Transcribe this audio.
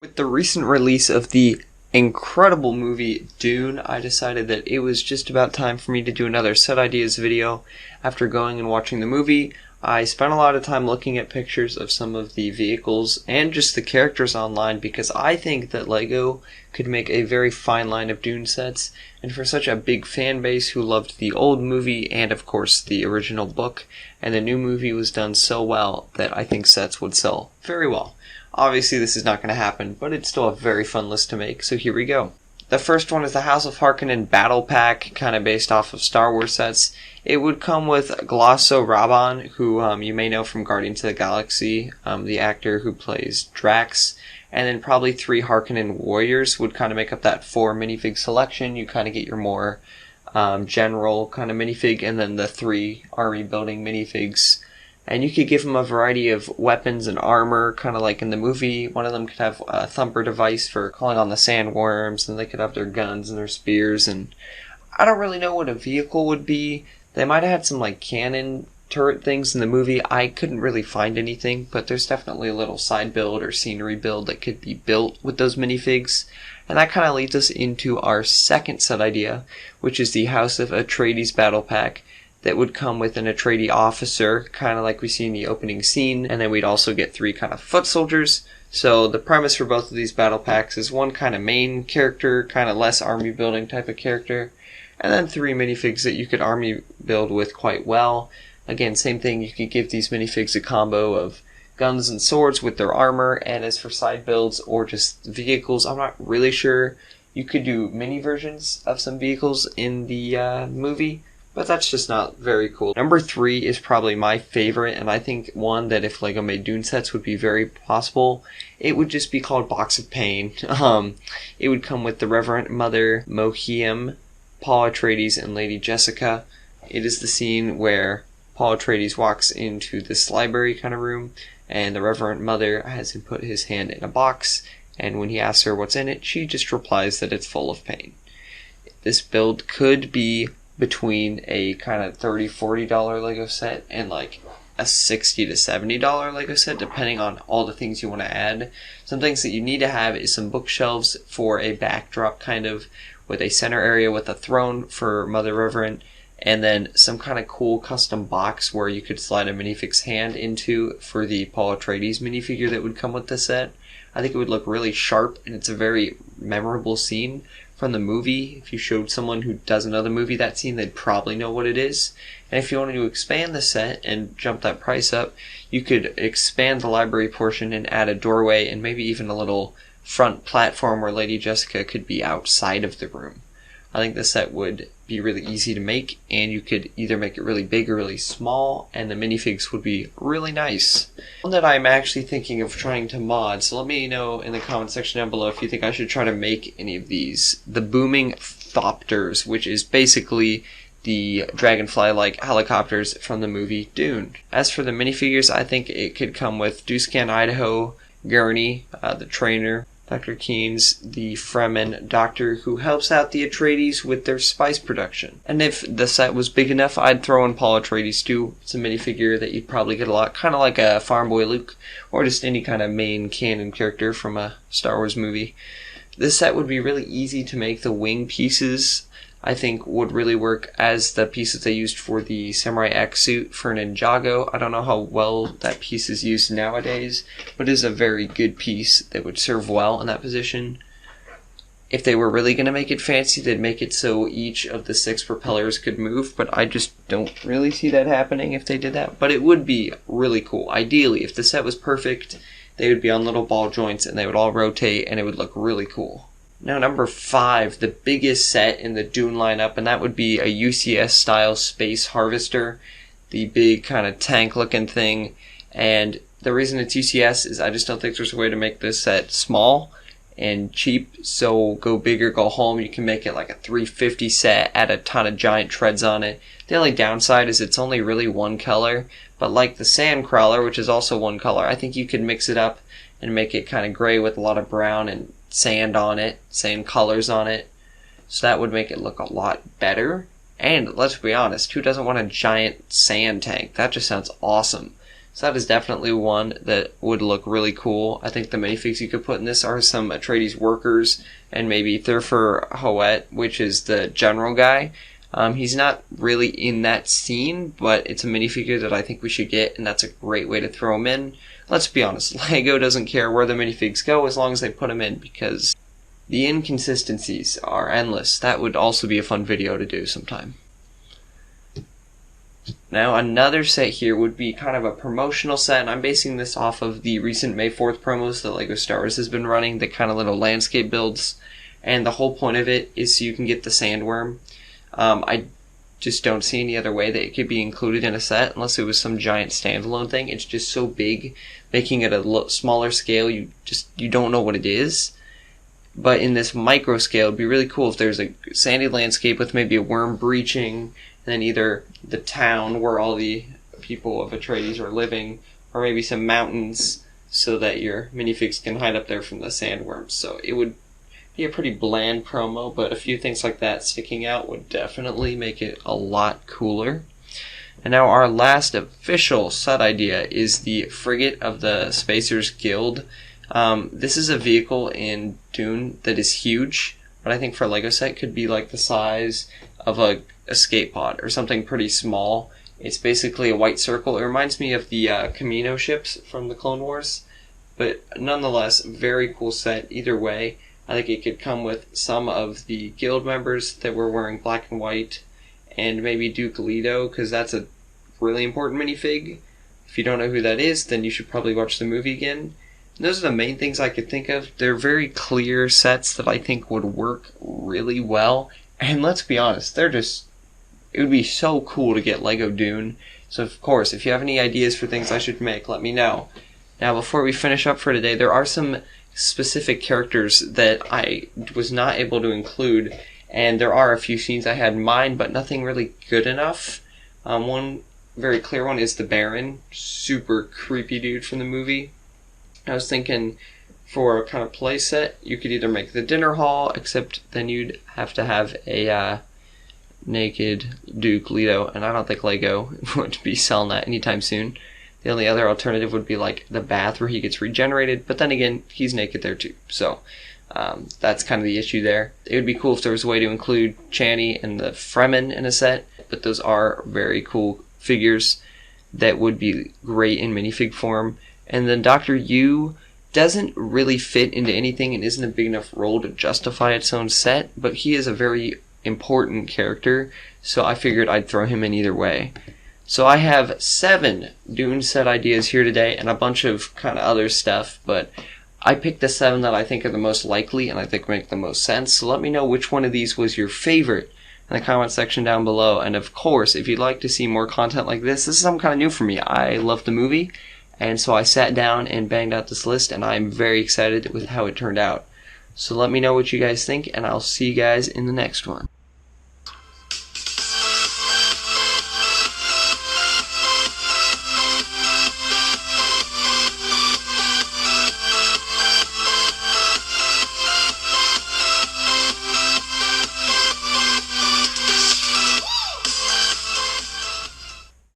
With the recent release of the incredible movie Dune, I decided that it was just about time for me to do another set ideas video. After going and watching the movie, I spent a lot of time looking at pictures of some of the vehicles and just the characters online because I think that LEGO could make a very fine line of Dune sets, and for such a big fan base who loved the old movie and of course the original book, and the new movie was done so well that I think sets would sell very well. Obviously this is not going to happen, but it's still a very fun list to make, so here we go. The first one is the House of Harkonnen Battle Pack, kind of based off of Star Wars sets. It would come with Glasso Raban, who you may know from Guardians of the Galaxy, the actor who plays Drax, and then probably 3 Harkonnen warriors would kind of make up that 4 minifig selection. You kind of get your more general kind of minifig, and then the 3 army building minifigs. And you could give them a variety of weapons and armor, kind of like in the movie. One of them could have a thumper device for calling on the sandworms, and they could have their guns and their spears. And I don't really know what a vehicle would be. They might have had some like cannon turret things in the movie. I couldn't really find anything, but there's definitely a little side build or scenery build that could be built with those minifigs. And that kind of leads us into our second set idea, which is the House of Atreides Battle Pack. That would come with an Atreides officer, kind of like we see in the opening scene, and then we'd also get 3 kind of foot soldiers. So the premise for both of these battle packs is 1 kind of main character, kind of less army building type of character, and then 3 minifigs that you could army build with quite well. Again, same thing, you could give these minifigs a combo of guns and swords with their armor, and as for side builds or just vehicles, I'm not really sure. You could do mini versions of some vehicles in the movie, but that's just not very cool. Number 3 is probably my favorite, and I think one that if LEGO made Dune sets would be very possible. It would just be called Box of Pain. It would come with the Reverend Mother Mohiam, Paul Atreides, and Lady Jessica. It is the scene where Paul Atreides walks into this library kind of room, and the Reverend Mother has him put his hand in a box, and when he asks her what's in it, she just replies that it's full of pain. This build could be between a kind of $30-$40 LEGO set and like a $60 to $70 LEGO set, depending on all the things you want to add. Some things that you need to have is some bookshelves for a backdrop, kind of with a center area with a throne for Mother Reverend, and then some kind of cool custom box where you could slide a minifig's hand into for the Paul Atreides minifigure that would come with the set. I think it would look really sharp, and it's a very memorable scene from the movie. If you showed someone who doesn't know the movie that scene, they'd probably know what it is. And if you wanted to expand the set and jump that price up, you could expand the library portion and add a doorway and maybe even a little front platform where Lady Jessica could be outside of the room. I think the set would be really easy to make, and you could either make it really big or really small, and the minifigs would be really nice. One that I'm actually thinking of trying to mod, so let me know in the comment section down below if you think I should try to make any of these. The Booming Thopters, which is basically the dragonfly-like helicopters from the movie Dune. As for the minifigures, I think it could come with Duscan Idaho, Gurney, the trainer, Dr. Keynes, the Fremen doctor who helps out the Atreides with their spice production. And if the set was big enough, I'd throw in Paul Atreides too. It's a minifigure that you'd probably get a lot, kind of like a Farm Boy Luke, or just any kind of main canon character from a Star Wars movie. This set would be really easy to make. The wing pieces, I think, would really work as the pieces they used for the Samurai X suit for Ninjago. I don't know how well that piece is used nowadays, but it is a very good piece that would serve well in that position. If they were really going to make it fancy, they'd make it so each of the 6 propellers could move, but I just don't really see that happening if they did that. But it would be really cool. Ideally, if the set was perfect, they would be on little ball joints and they would all rotate and it would look really cool. Now number 5, the biggest set in the Dune lineup, and that would be a UCS style space harvester, the big kind of tank looking thing. And the reason it's UCS is I just don't think there's a way to make this set small and cheap, so go big or go home. You can make it like a 350 set, add a ton of giant treads on it. The only downside is it's only really 1 color, but like the Sandcrawler, which is also 1 color, I think you could mix it up and make it kind of gray with a lot of brown and sand on it, same colors on it, so that would make it look a lot better. And let's be honest, who doesn't want a giant sand tank? That just sounds awesome. So that is definitely one that would look really cool. I think the minifigs you could put in this are some Atreides workers, and maybe Thurfer Hoet, which is the general guy. He's not really in that scene, but it's a minifigure that I think we should get, and that's a great way to throw him in. Let's be honest, LEGO doesn't care where the minifigs go as long as they put them in, because the inconsistencies are endless. That would also be a fun video to do sometime. Now, another set here would be kind of a promotional set, and I'm basing this off of the recent May 4th promos that LEGO Star Wars has been running, the kind of little landscape builds, and the whole point of it is so you can get the sandworm. I just don't see any other way that it could be included in a set unless it was some giant standalone thing. It's just so big, making it a smaller scale, you don't know what it is. But in this micro scale, it'd be really cool if there's a sandy landscape with maybe a worm breaching, and then either the town where all the people of Atreides are living, or maybe some mountains so that your minifigs can hide up there from the sandworms. So it would be a pretty bland promo, but a few things like that sticking out would definitely make it a lot cooler. And now our last official set idea is the Frigate of the Spacers Guild. This is a vehicle in Dune that is huge, but I think for a LEGO set could be like the size of a escape pod or something pretty small. It's basically a white circle. It reminds me of the Camino ships from the Clone Wars, but nonetheless, very cool set either way. I think it could come with some of the guild members that were wearing black and white, and maybe Duke Leto, because that's a really important minifig. If you don't know who that is, then you should probably watch the movie again. And those are the main things I could think of. They're very clear sets that I think would work really well. And let's be honest, it would be so cool to get LEGO Dune. So of course, if you have any ideas for things I should make, let me know. Now, before we finish up for today, there are some specific characters that I was not able to include, and there are a few scenes I had in mind, but nothing really good enough. One very clear one is the Baron, super creepy dude from the movie. I was thinking for a kind of play set, you could either make the dinner hall, except then you'd have to have a naked Duke Leto, and I don't think LEGO would be selling that anytime soon. The only other alternative would be like the bath where he gets regenerated, but then again, he's naked there too. So that's kind of the issue there. It would be cool if there was a way to include Chani and the Fremen in a set, but those are very cool figures that would be great in minifig form. And then Dr. Yu doesn't really fit into anything and isn't a big enough role to justify its own set, but he is a very important character, so I figured I'd throw him in either way. So I have 7 Dune set ideas here today and a bunch of kind of other stuff, but I picked the 7 that I think are the most likely and I think make the most sense. So let me know which one of these was your favorite in the comment section down below. And of course, if you'd like to see more content like this is something kind of new for me. I love the movie, and so I sat down and banged out this list, and I'm very excited with how it turned out. So let me know what you guys think, and I'll see you guys in the next one.